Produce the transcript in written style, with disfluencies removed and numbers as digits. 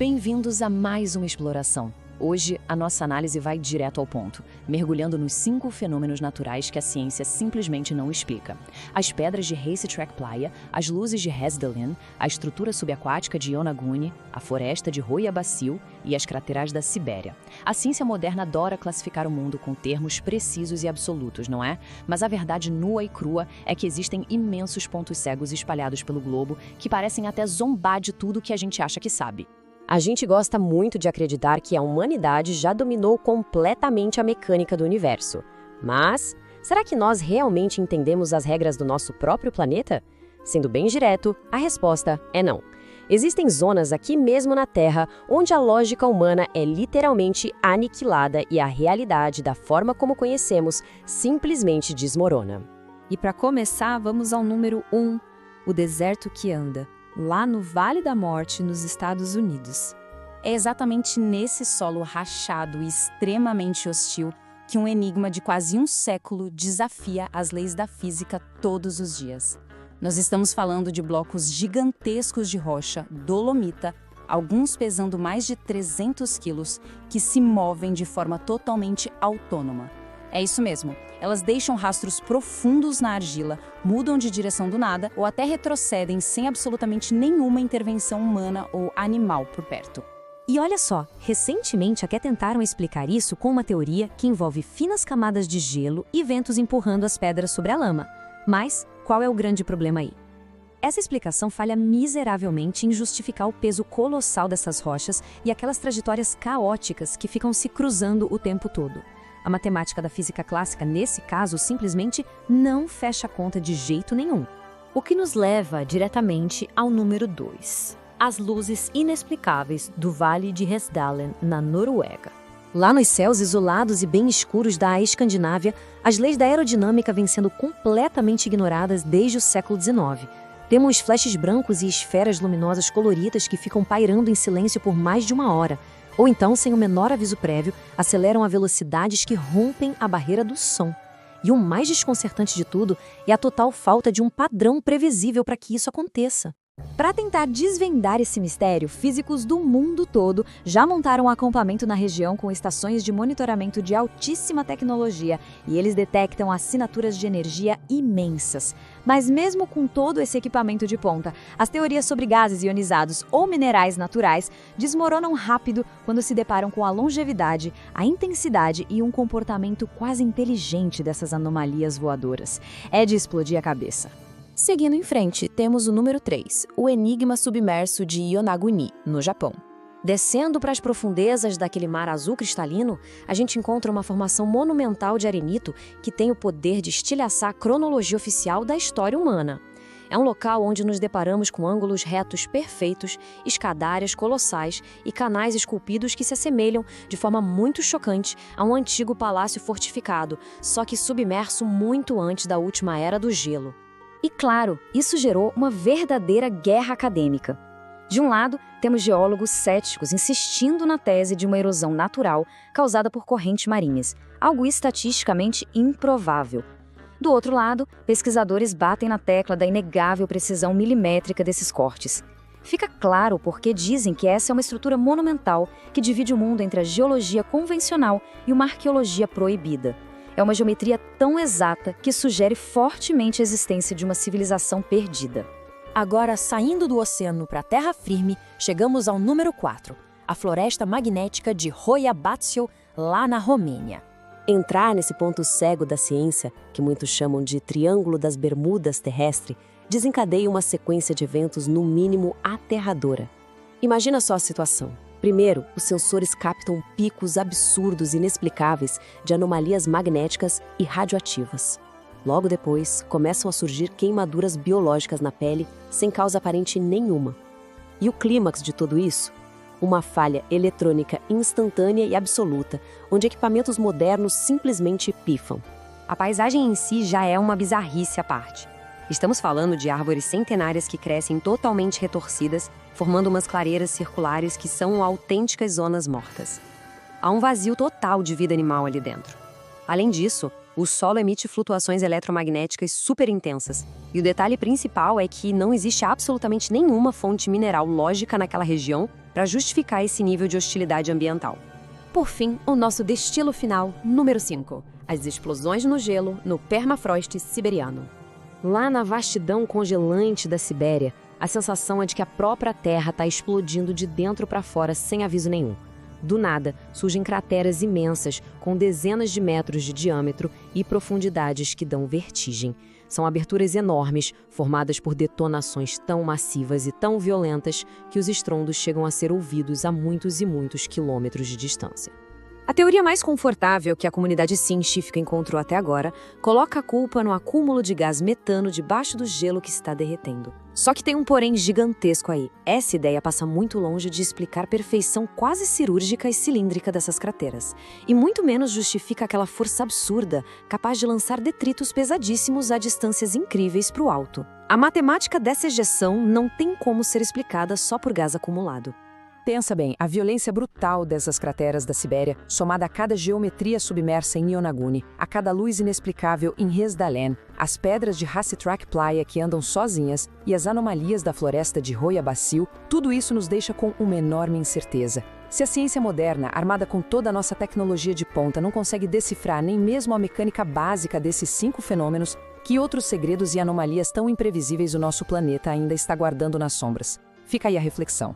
Bem-vindos a mais uma exploração. Hoje, a nossa análise vai direto ao ponto, mergulhando nos 5 fenômenos naturais que a ciência simplesmente não explica. As pedras de Racetrack Playa, as luzes de Hesdalen, a estrutura subaquática de Yonaguni, a floresta de Roya Basil e as craterais da Sibéria. A ciência moderna adora classificar o mundo com termos precisos e absolutos, não é? Mas a verdade nua e crua é que existem imensos pontos cegos espalhados pelo globo que parecem até zombar de tudo que a gente acha que sabe. A gente gosta muito de acreditar que a humanidade já dominou completamente a mecânica do universo. Mas, será que nós realmente entendemos as regras do nosso próprio planeta? Sendo bem direto, a resposta é não. Existem zonas aqui mesmo na Terra onde a lógica humana é literalmente aniquilada e a realidade da forma como conhecemos simplesmente desmorona. E para começar, vamos ao número 1, o deserto que anda, lá no Vale da Morte, nos Estados Unidos. É exatamente nesse solo rachado e extremamente hostil que um enigma de quase um século desafia as leis da física todos os dias. Nós estamos falando de blocos gigantescos de rocha, dolomita, alguns pesando mais de 300 quilos, que se movem de forma totalmente autônoma. É isso mesmo, elas deixam rastros profundos na argila, mudam de direção do nada ou até retrocedem sem absolutamente nenhuma intervenção humana ou animal por perto. E olha só, recentemente até tentaram explicar isso com uma teoria que envolve finas camadas de gelo e ventos empurrando as pedras sobre a lama. Mas qual é o grande problema aí? Essa explicação falha miseravelmente em justificar o peso colossal dessas rochas e aquelas trajetórias caóticas que ficam se cruzando o tempo todo. A matemática da física clássica, nesse caso, simplesmente não fecha a conta de jeito nenhum. O que nos leva diretamente ao número 2, as luzes inexplicáveis do Vale de Hesdalen, na Noruega. Lá nos céus isolados e bem escuros da Escandinávia, as leis da aerodinâmica vêm sendo completamente ignoradas desde o século XIX. Temos flashes brancos e esferas luminosas coloridas que ficam pairando em silêncio por mais de uma hora. Ou então, sem o menor aviso prévio, aceleram a velocidades que rompem a barreira do som. E o mais desconcertante de tudo é a total falta de um padrão previsível para que isso aconteça. Para tentar desvendar esse mistério, físicos do mundo todo já montaram um acampamento na região com estações de monitoramento de altíssima tecnologia e eles detectam assinaturas de energia imensas. Mas mesmo com todo esse equipamento de ponta, as teorias sobre gases ionizados ou minerais naturais desmoronam rápido quando se deparam com a longevidade, a intensidade e um comportamento quase inteligente dessas anomalias voadoras. É de explodir a cabeça. Seguindo em frente, temos o número 3, o enigma submerso de Yonaguni, no Japão. Descendo para as profundezas daquele mar azul cristalino, a gente encontra uma formação monumental de arenito que tem o poder de estilhaçar a cronologia oficial da história humana. É um local onde nos deparamos com ângulos retos perfeitos, escadárias colossais e canais esculpidos que se assemelham, de forma muito chocante, a um antigo palácio fortificado, só que submerso muito antes da última era do gelo. E claro, isso gerou uma verdadeira guerra acadêmica. De um lado, temos geólogos céticos insistindo na tese de uma erosão natural causada por correntes marinhas, algo estatisticamente improvável. Do outro lado, pesquisadores batem na tecla da inegável precisão milimétrica desses cortes. Fica claro porque dizem que essa é uma estrutura monumental que divide o mundo entre a geologia convencional e uma arqueologia proibida. É uma geometria tão exata que sugere fortemente a existência de uma civilização perdida. Agora, saindo do oceano para a terra firme, chegamos ao número 4, a floresta magnética de Roya Basil, lá na Romênia. Entrar nesse ponto cego da ciência, que muitos chamam de Triângulo das Bermudas terrestre, desencadeia uma sequência de eventos no mínimo aterradora. Imagina só a situação. Primeiro, os sensores captam picos absurdos e inexplicáveis de anomalias magnéticas e radioativas. Logo depois, começam a surgir queimaduras biológicas na pele sem causa aparente nenhuma. E o clímax de tudo isso? Uma falha eletrônica instantânea e absoluta, onde equipamentos modernos simplesmente pifam. A paisagem em si já é uma bizarrice à parte. Estamos falando de árvores centenárias que crescem totalmente retorcidas, formando umas clareiras circulares que são autênticas zonas mortas. Há um vazio total de vida animal ali dentro. Além disso, O solo emite flutuações eletromagnéticas super intensas. E o detalhe principal é que não existe absolutamente nenhuma fonte mineral lógica naquela região para justificar esse nível de hostilidade ambiental. Por fim, o nosso destino final, número 5. As explosões no gelo no permafrost siberiano. Lá na vastidão congelante da Sibéria, a sensação é de que a própria Terra está explodindo de dentro para fora sem aviso nenhum. Do nada, surgem crateras imensas, com dezenas de metros de diâmetro e profundidades que dão vertigem. São aberturas enormes, formadas por detonações tão massivas e tão violentas que os estrondos chegam a ser ouvidos a muitos e muitos quilômetros de distância. A teoria mais confortável que a comunidade científica encontrou até agora coloca a culpa no acúmulo de gás metano debaixo do gelo que está derretendo. Só que tem um porém gigantesco aí. Essa ideia passa muito longe de explicar a perfeição quase cirúrgica e cilíndrica dessas crateras. E muito menos justifica aquela força absurda, capaz de lançar detritos pesadíssimos a distâncias incríveis para o alto. A matemática dessa ejeção não tem como ser explicada só por gás acumulado. Pensa bem, a violência brutal dessas crateras da Sibéria, somada a cada geometria submersa em Yonaguni, a cada luz inexplicável em Hesdalen, as pedras de Hasseltrak Playa que andam sozinhas e as anomalias da floresta de Roya Basil, tudo isso nos deixa com uma enorme incerteza. Se a ciência moderna, armada com toda a nossa tecnologia de ponta, não consegue decifrar nem mesmo a mecânica básica desses 5 fenômenos, que outros segredos e anomalias tão imprevisíveis o nosso planeta ainda está guardando nas sombras? Fica aí a reflexão.